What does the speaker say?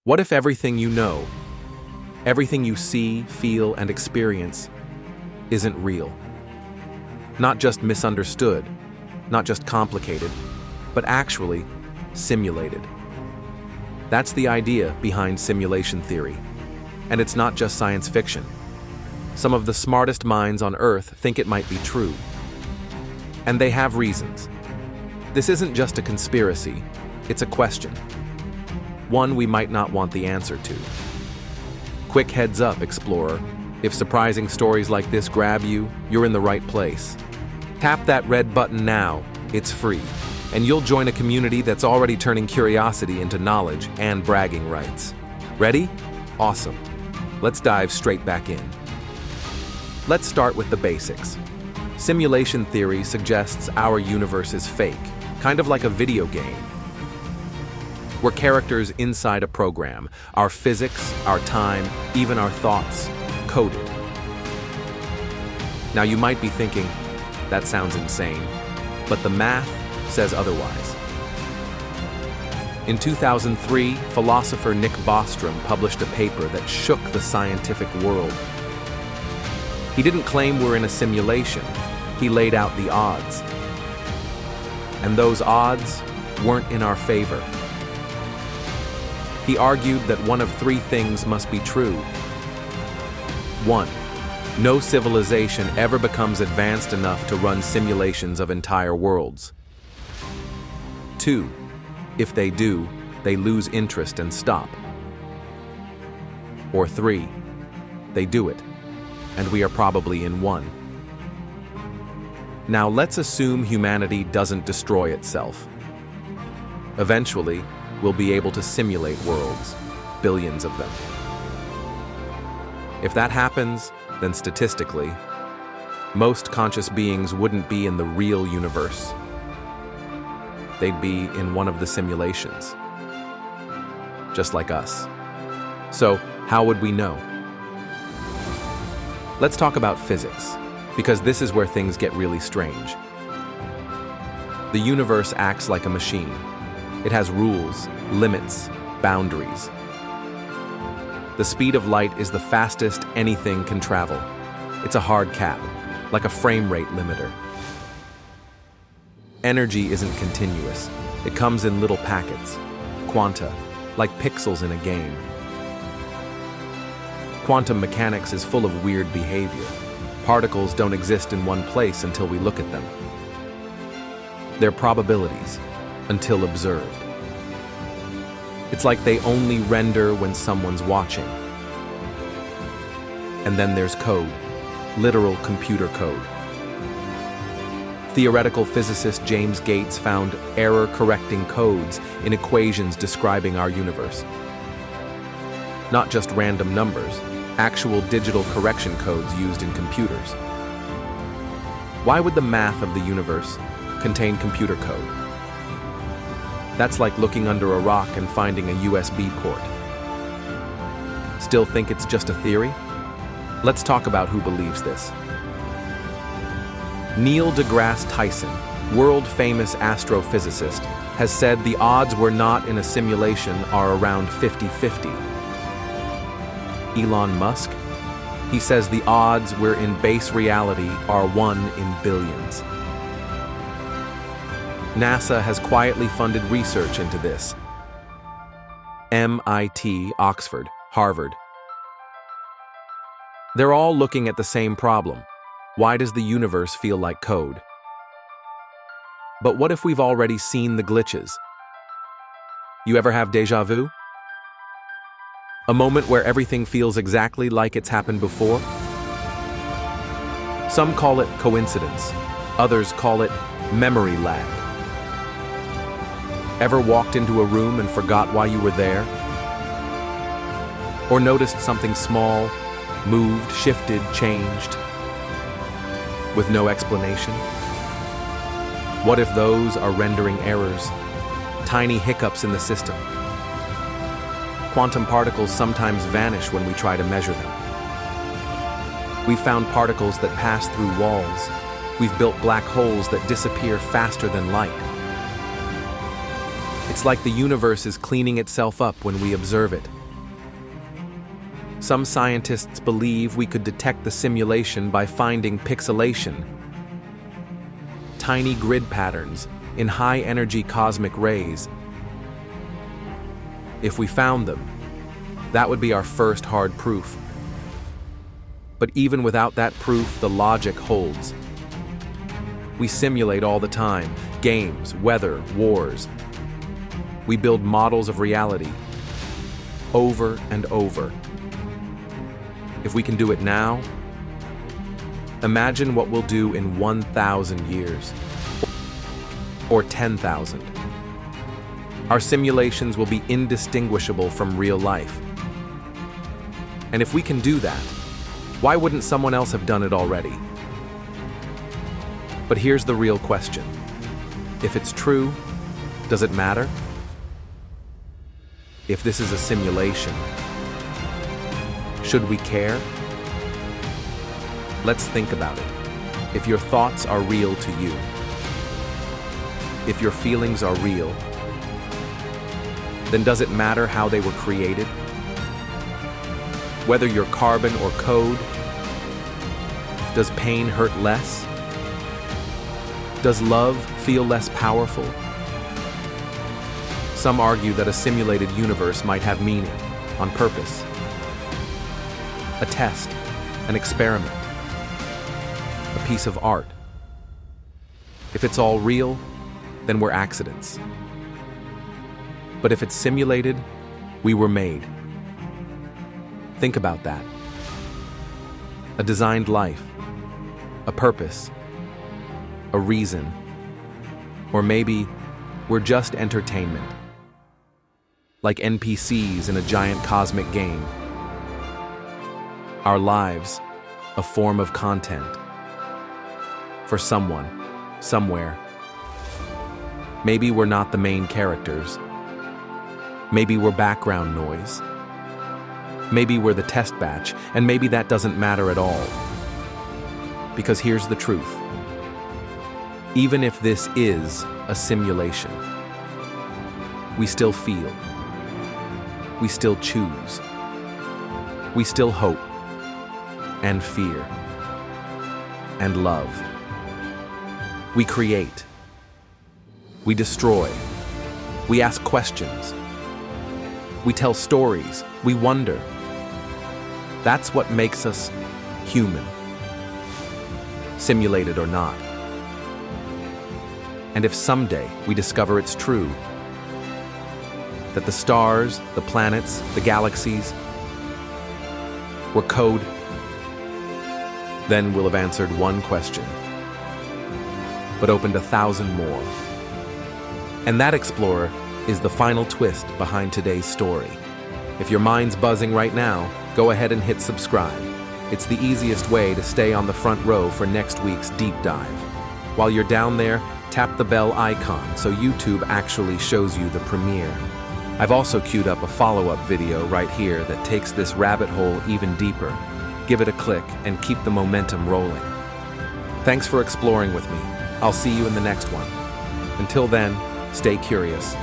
What if everything you know, everything you see, feel, and experience isn't real? Not just misunderstood, not just complicated, but actually simulated. That's the idea behind simulation theory. And it's not just science fiction. Some of the smartest minds on Earth think it might be true. And they have reasons. This isn't just a conspiracy, it's a question. One we might not want the answer to. Quick heads up, explorer. If surprising stories like this grab you, you're in the right place. Tap that red button now, it's free, and you'll join a community that's already turning curiosity into knowledge and bragging rights. Ready? Awesome. Let's dive straight back in. Let's start with the basics. Simulation theory suggests our universe is fake, kind of like a video game. We're characters inside a program, our physics, our time, even our thoughts, coded. Now you might be thinking, that sounds insane, but the math says otherwise. In 2003, philosopher Nick Bostrom published a paper that shook the scientific world. He didn't claim we're in a simulation, he laid out the odds. And those odds weren't in our favor. He argued that one of three things must be true. 1. No civilization ever becomes advanced enough to run simulations of entire worlds. 2. If they do, they lose interest and stop. Or 3. They do it, and we are probably in one. Now let's assume humanity doesn't destroy itself. Eventually, we'll be able to simulate worlds, billions of them. If that happens, then statistically, most conscious beings wouldn't be in the real universe. They'd be in one of the simulations, just like us. So, how would we know? Let's talk about physics, because this is where things get really strange. The universe acts like a machine. It has rules, limits, boundaries. The speed of light is the fastest anything can travel. It's a hard cap, like a frame rate limiter. Energy isn't continuous. It comes in little packets, quanta, like pixels in a game. Quantum mechanics is full of weird behavior. Particles don't exist in one place until we look at them. They're probabilities, until observed. It's like they only render when someone's watching. And then there's code, literal computer code. Theoretical physicist James Gates found error-correcting codes in equations describing our universe. Not just random numbers, actual digital correction codes used in computers. Why would the math of the universe contain computer code? That's like looking under a rock and finding a USB port. Still think it's just a theory? Let's talk about who believes this. Neil deGrasse Tyson, world-famous astrophysicist, has said the odds we're not in a simulation are around 50-50. Elon Musk, he says the odds we're in base reality are 1 in billions. NASA has quietly funded research into this. MIT, Oxford, Harvard. They're all looking at the same problem. Why does the universe feel like code? But what if we've already seen the glitches? You ever have déjà vu? A moment where everything feels exactly like it's happened before? Some call it coincidence. Others call it memory lag. Ever walked into a room and forgot why you were there? Or noticed something small, moved, shifted, changed, with no explanation? What if those are rendering errors, tiny hiccups in the system? Quantum particles sometimes vanish when we try to measure them. We've found particles that pass through walls. We've built black holes that disappear faster than light. It's like the universe is cleaning itself up when we observe it. Some scientists believe we could detect the simulation by finding pixelation, tiny grid patterns in high-energy cosmic rays. If we found them, that would be our first hard proof. But even without that proof, the logic holds. We simulate all the time: games, weather, wars. We build models of reality over and over. If we can do it now, imagine what we'll do in 1,000 years or 10,000. Our simulations will be indistinguishable from real life. And if we can do that, why wouldn't someone else have done it already? But here's the real question. If it's true, does it matter? If this is a simulation, should we care? Let's think about it. If your thoughts are real to you, if your feelings are real, then does it matter how they were created? Whether you're carbon or code, does pain hurt less? Does love feel less powerful? Some argue that a simulated universe might have meaning, on purpose. A test, an experiment, a piece of art. If it's all real, then we're accidents. But if it's simulated, we were made. Think about that. A designed life, a purpose, a reason, or maybe we're just entertainment, like NPCs in a giant cosmic game. Our lives, a form of content. For someone, somewhere. Maybe we're not the main characters. Maybe we're background noise. Maybe we're the test batch, and maybe that doesn't matter at all. Because here's the truth. Even if this is a simulation, we still feel. We still choose. We still hope. And fear, and love. We create. We destroy. We ask questions. We tell stories. We wonder. That's what makes us human, simulated or not. And if someday we discover it's true, that the stars, the planets, the galaxies were code, then we'll have answered one question, but opened 1,000 more. And that, explorer, is the final twist behind today's story. If your mind's buzzing right now, go ahead and hit subscribe. It's the easiest way to stay on the front row for next week's deep dive. While you're down there, tap the bell icon so YouTube actually shows you the premiere. I've also queued up a follow-up video right here that takes this rabbit hole even deeper. Give it a click and keep the momentum rolling. Thanks for exploring with me. I'll see you in the next one. Until then, stay curious.